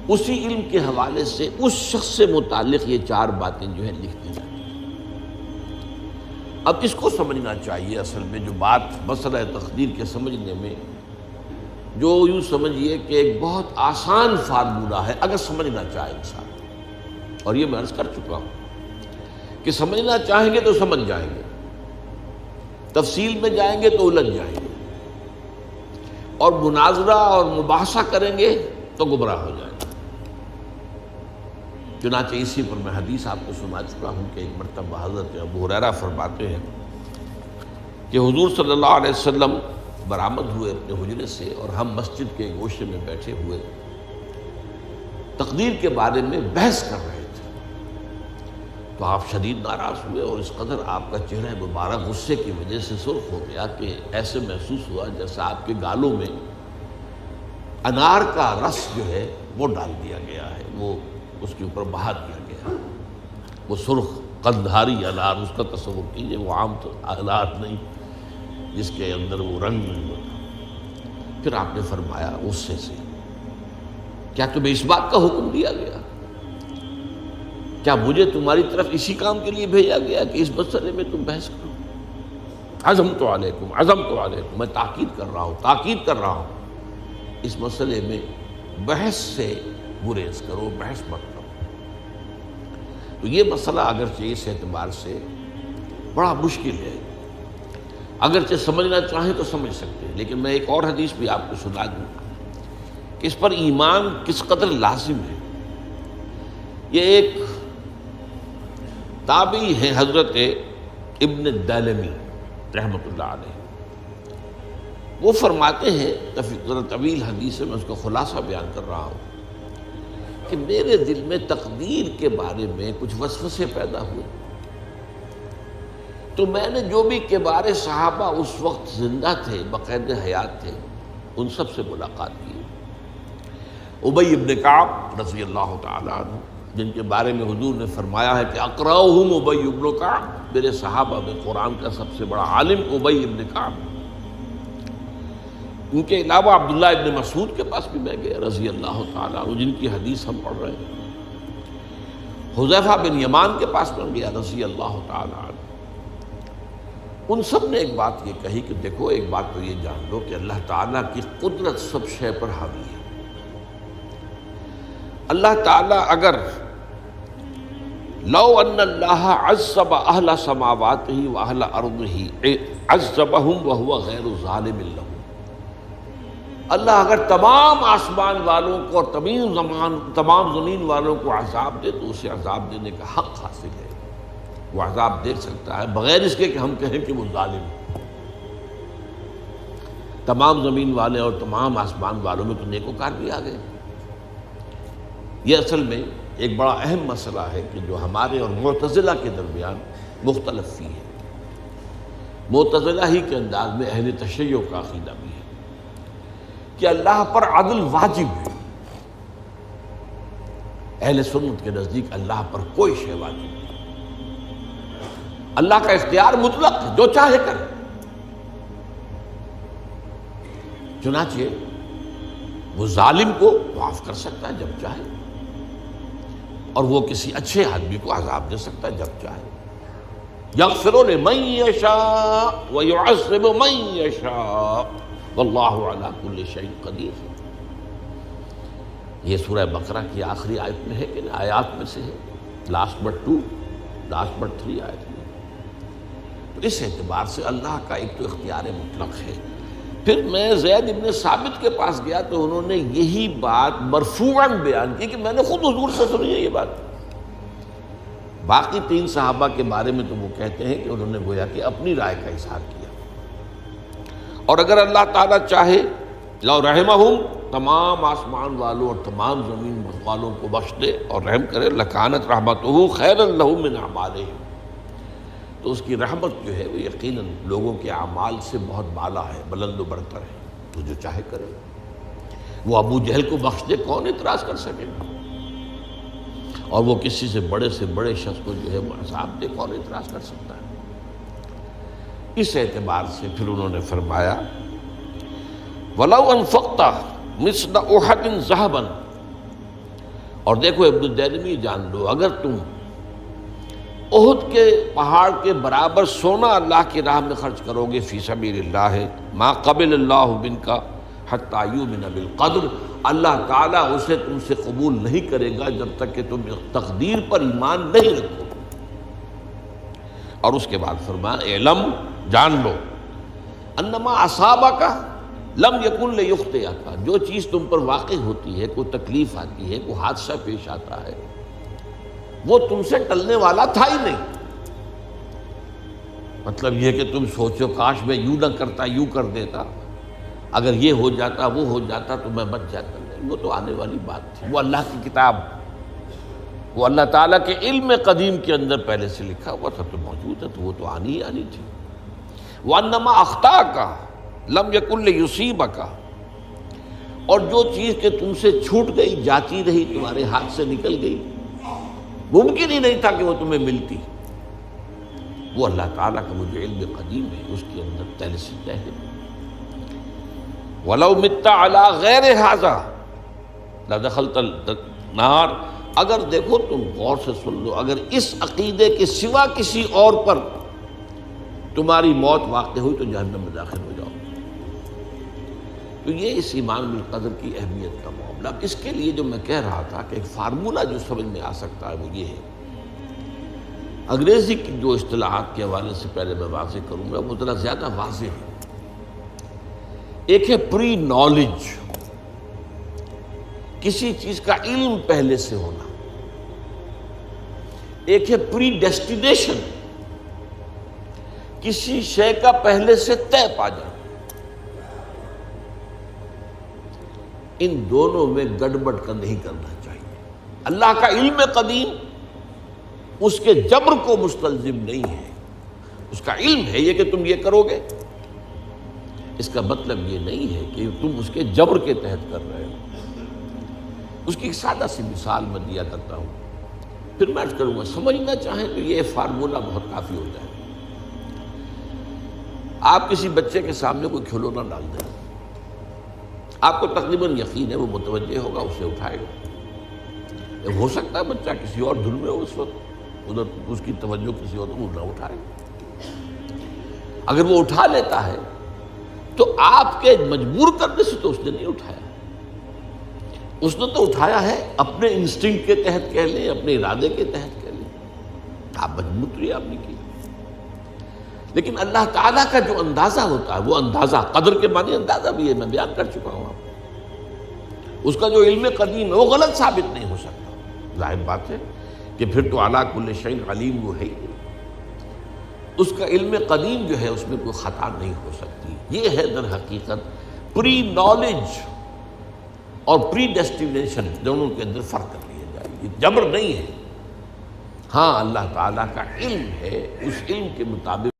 اسی علم کے حوالے سے اس شخص سے متعلق یہ 4 باتیں جو ہے لکھ دی جاتی ہیں۔ اب اس کو سمجھنا چاہیے، اصل میں جو بات مسئلہ تقدیر کے سمجھنے میں، جو یوں سمجھیے کہ ایک بہت آسان فارمولہ ہے اگر سمجھنا چاہے انسان، اور یہ میں عرض کر چکا ہوں کہ سمجھنا چاہیں گے تو سمجھ جائیں گے، تفصیل میں جائیں گے تو الجھ جائیں گے، اور مناظرہ اور مباحثہ کریں گے تو گمراہ ہو جائیں گے۔ چنانچہ اسی پر میں حدیث آپ کو سنا چکا ہوں کہ ایک مرتبہ حضرت ابو ہریرہ فرماتے ہیں کہ حضور صلی اللہ علیہ وسلم برآمد ہوئے اپنے حجرے سے، اور ہم مسجد کے گوشے میں بیٹھے ہوئے تقدیر کے بارے میں بحث کر رہے تھے، تو آپ شدید ناراض ہوئے، اور اس قدر آپ کا چہرہ مبارک غصے کی وجہ سے سرخ ہو گیا کہ ایسے محسوس ہوا جیسا آپ کے گالوں میں انار کا رس جو ہے وہ ڈال دیا گیا ہے، وہ اس کے اوپر بہا دیا گیا، وہ سرخ قندھاری انار، اس کا تصور کیجئے، وہ عام انار نہیں جس کے اندر وہ رنگ نہیں ہوتا۔ پھر آپ نے فرمایا غصے سے، کیا تمہیں اس بات کا حکم دیا گیا؟ کیا مجھے تمہاری طرف اسی کام کے لیے بھیجا گیا کہ اس مسئلے میں تم بحث کرو؟ عزمت علیکم، میں تاکید کر رہا ہوں اس مسئلے میں بحث سے گریز کرو، بحث مت کرو۔ تو یہ مسئلہ اگرچہ اس اعتبار سے بڑا مشکل ہے، اگرچہ سمجھنا چاہیں تو سمجھ سکتے ہیں، لیکن میں ایک اور حدیث بھی آپ کو سنا دوں کہ اس پر ایمان کس قدر لازم ہے۔ یہ ایک تابعی ہے حضرت ابن الدیلمی رحمۃ اللہ علیہ، وہ فرماتے ہیں، ذرا طویل حدیث ہے، میں اس کا خلاصہ بیان کر رہا ہوں، کہ میرے دل میں تقدیر کے بارے میں کچھ وسوسے پیدا ہوئے، تو میں نے جو بھی کبار صحابہ اس وقت زندہ تھے، بقید حیات تھے، ان سب سے ملاقات کی۔ ابی ابن کعب رضی اللہ تعالیٰ عنہ، جن کے بارے میں حضور نے فرمایا ہے کہ اقرأہم ابی ابن کعب، میرے صحابہ میں قرآن کا سب سے بڑا عالم ابی ابن کعب۔ ان کے علاوہ عبداللہ ابن مسعود کے پاس بھی میں گیا رضی اللہ تعالیٰ عنہ، جن کی حدیث ہم پڑھ رہے ہیں۔ حذیفہ بن یمان کے پاس میں گیا رضی اللہ تعالیٰ عنہ۔ ان سب نے ایک بات یہ کہی کہ دیکھو، ایک بات تو یہ جان لو کہ اللہ تعالیٰ کی قدرت سب شے پر حاوی ہے۔ اللہ تعالیٰ اگر لو ان اللہ عذب اہل سماواتہ و اہل ارضہ عذبہم وہو غیر ظالم لہم، اللہ اگر تمام آسمان والوں کو اور تمام زمین والوں کو عذاب دے تو اسے عذاب دینے کا حق حاصل ہے، وہ عذاب دے سکتا ہے بغیر اس کے کہ ہم کہیں کہ وہ ظالم ہے۔ تمام زمین والے اور تمام آسمان والوں میں تو نیکوکار بھی آ گئے۔ یہ اصل میں ایک بڑا اہم مسئلہ ہے کہ جو ہمارے اور معتزلہ کے درمیان مختلف فی ہے۔ معتزلہ ہی کے انداز میں اہل تشیع کا عقیدہ بھی ہے کہ اللہ پر عدل واجب ہے، اہل سنت کے نزدیک اللہ پر کوئی شے واجب نہیں، اللہ کا اختیار مطلق ہے، جو چاہے کرے۔ چنانچہ وہ ظالم کو معاف کر سکتا ہے جب چاہے، اور وہ کسی اچھے آدمی کو عذاب دے سکتا ہے جب چاہے۔ یغفر لمن یشاء ویعذب من یشاء واللہ علی کل شیء قدیر۔ یہ سورہ بقرہ کی آخری آیت میں ہے کہ آیات میں سے ہے، لاسٹ بٹ 3 آیت میں۔ تو اس اعتبار سے اللہ کا ایک تو اختیار مطلق ہے۔ پھر میں زید ابن ثابت کے پاس گیا تو انہوں نے یہی بات مرفوعاً بیان کی کہ میں نے خود حضور سے سنی ہے یہ بات۔ باقی 3 صحابہ کے بارے میں تو وہ کہتے ہیں کہ انہوں نے گویا کہ اپنی رائے کا اظہار کیا، اور اگر اللہ تعالیٰ چاہے لو رحمہم، تمام آسمان والوں اور تمام زمین والوں کو بخش دے اور رحم کرے، لکانت رحمتہ خیرا لہم من اعمالہم، تو اس کی رحمت جو ہے وہ یقیناً لوگوں کے اعمال سے بہت بالا ہے، بلند و برتر ہے، تو جو چاہے کرے۔ وہ ابو جہل کو بخش دے، کون اعتراض کر سکے گا؟ اور وہ کسی سے بڑے شخص کو جو ہے وہ عذاب دے، کون اعتراض کر سکتا ہے؟ اس اعتبار سے پھر انہوں نے فرمایا وَلَوْ أَنفَقْتَ مِثْلَ أُحَدٍ ذَهَبًا اور دیکھو ابن الدینمی جان لو، اگر تم احد کے پہاڑ کے برابر سونا اللہ کی راہ میں خرچ کرو گے فی سبیل اللہ ما قبل اللہ منک حتی یؤمن بالقدر، اللہ تعالیٰ اسے تم سے قبول نہیں کرے گا جب تک کہ تم تقدیر پر ایمان نہیں رکھو۔ اور اس کے بعد فرمایا اعلم، جان لو، انما اصابک لم یکن لیخطئک، جو چیز تم پر واقع ہوتی ہے، کوئی تکلیف آتی ہے، کوئی حادثہ پیش آتا ہے، وہ تم سے ٹلنے والا تھا ہی نہیں۔ مطلب یہ کہ تم سوچو کاش میں یوں نہ کرتا، یوں کر دیتا، اگر یہ ہو جاتا، وہ ہو جاتا تو میں بچ جاتا، نہیں، وہ تو آنے والی بات تھی، وہ اللہ کی کتاب، وہ اللہ تعالیٰ کے علم قدیم کے اندر پہلے سے لکھا ہوا تھا، تو موجود ہے، تو وہ تو آنی ہی آنی تھی۔ وَأَنَّمَا أَخْطَأَكَ لَمْ يَكُنْ لِيُصِيبَكَ، اور جو چیز کہ تم سے چھوٹ گئی، جاتی رہی، تمہارے ہاتھ سے نکل گئی، ممکن ہی نہیں تھا کہ وہ تمہیں ملتی، وہ اللہ تعالیٰ کا مجھے علم قدیم ہے، اس کے اندر پہلے سے طے ہے۔ وَلَوْ مِتَّ عَلَىٰ غَيْرِ هَٰذَا لَدَخَلْتَ النَّارَ، اگر دیکھو تم غور سے سن لو، اگر اس عقیدے کے سوا کسی اور پر تمہاری موت واقع ہوئی تو جہنم میں داخل ہو جاؤ۔ تو یہ اس ایمان بالقدر کی اہمیت کا معاملہ۔ اب اس کے لیے جو میں کہہ رہا تھا کہ ایک فارمولہ جو سمجھ میں آ سکتا ہے وہ یہ ہے، انگریزی کی جو اصطلاحات کے حوالے سے پہلے میں واضح کروں گا، وہ ذرا زیادہ واضح ہے۔ ایک ہے پری نالج، کسی چیز کا علم پہلے سے ہونا، ایک ہے پری ڈیسٹینیشن، کسی شے کا پہلے سے طے پا جانا۔ ان دونوں میں گڑبڑ کا نہیں کرنا چاہیے۔ اللہ کا علم قدیم اس کے جبر کو مستلزم نہیں ہے، اس کا علم ہے یہ کہ تم یہ کرو گے، اس کا مطلب یہ نہیں ہے کہ تم اس کے جبر کے تحت کر رہے ہو۔ اس کی ایک سادہ سی مثال میں دیا کرتا ہوں، پھر میں کروں گا، سمجھنا چاہیں تو یہ فارمولہ بہت کافی ہو جائے۔ آپ کسی بچے کے سامنے کوئی کھلونا ڈال دیں، آپ کو تقریباً یقین ہے وہ متوجہ ہوگا، اسے اٹھائے گا۔ ہو سکتا ہے بچہ کسی اور دھن میں ہو اس وقت، ادھر اس کی توجہ کسی اور کو نہ اٹھائے۔ اگر وہ اٹھا لیتا ہے تو آپ کے مجبور کرنے سے تو اس نے نہیں اٹھایا، اس نے تو اٹھایا ہے اپنے انسٹنکٹ کے تحت کہہ لیں، اپنے ارادے کے تحت کہہ لیں، آپ مجبور تو آپ نے کی۔ لیکن اللہ تعالیٰ کا جو اندازہ ہوتا ہے، وہ اندازہ قدر کے معنی اندازہ بھی ہے، میں بیان کر چکا ہوں آپ کو۔ اس کا جو علم قدیم ہے وہ غلط ثابت نہیں ہو سکتا، ظاہر بات ہے کہ پھر تو اعلیٰ کل شیء علیم وہ ہے ہی، اس کا علم قدیم جو ہے اس میں کوئی خطا نہیں ہو سکتی۔ یہ ہے در حقیقت پری نالج اور پری ڈیسٹینیشن، دونوں کے اندر فرق کر لیا جائے، یہ جبر نہیں ہے۔ ہاں اللہ تعالیٰ کا علم ہے، اس علم کے مطابق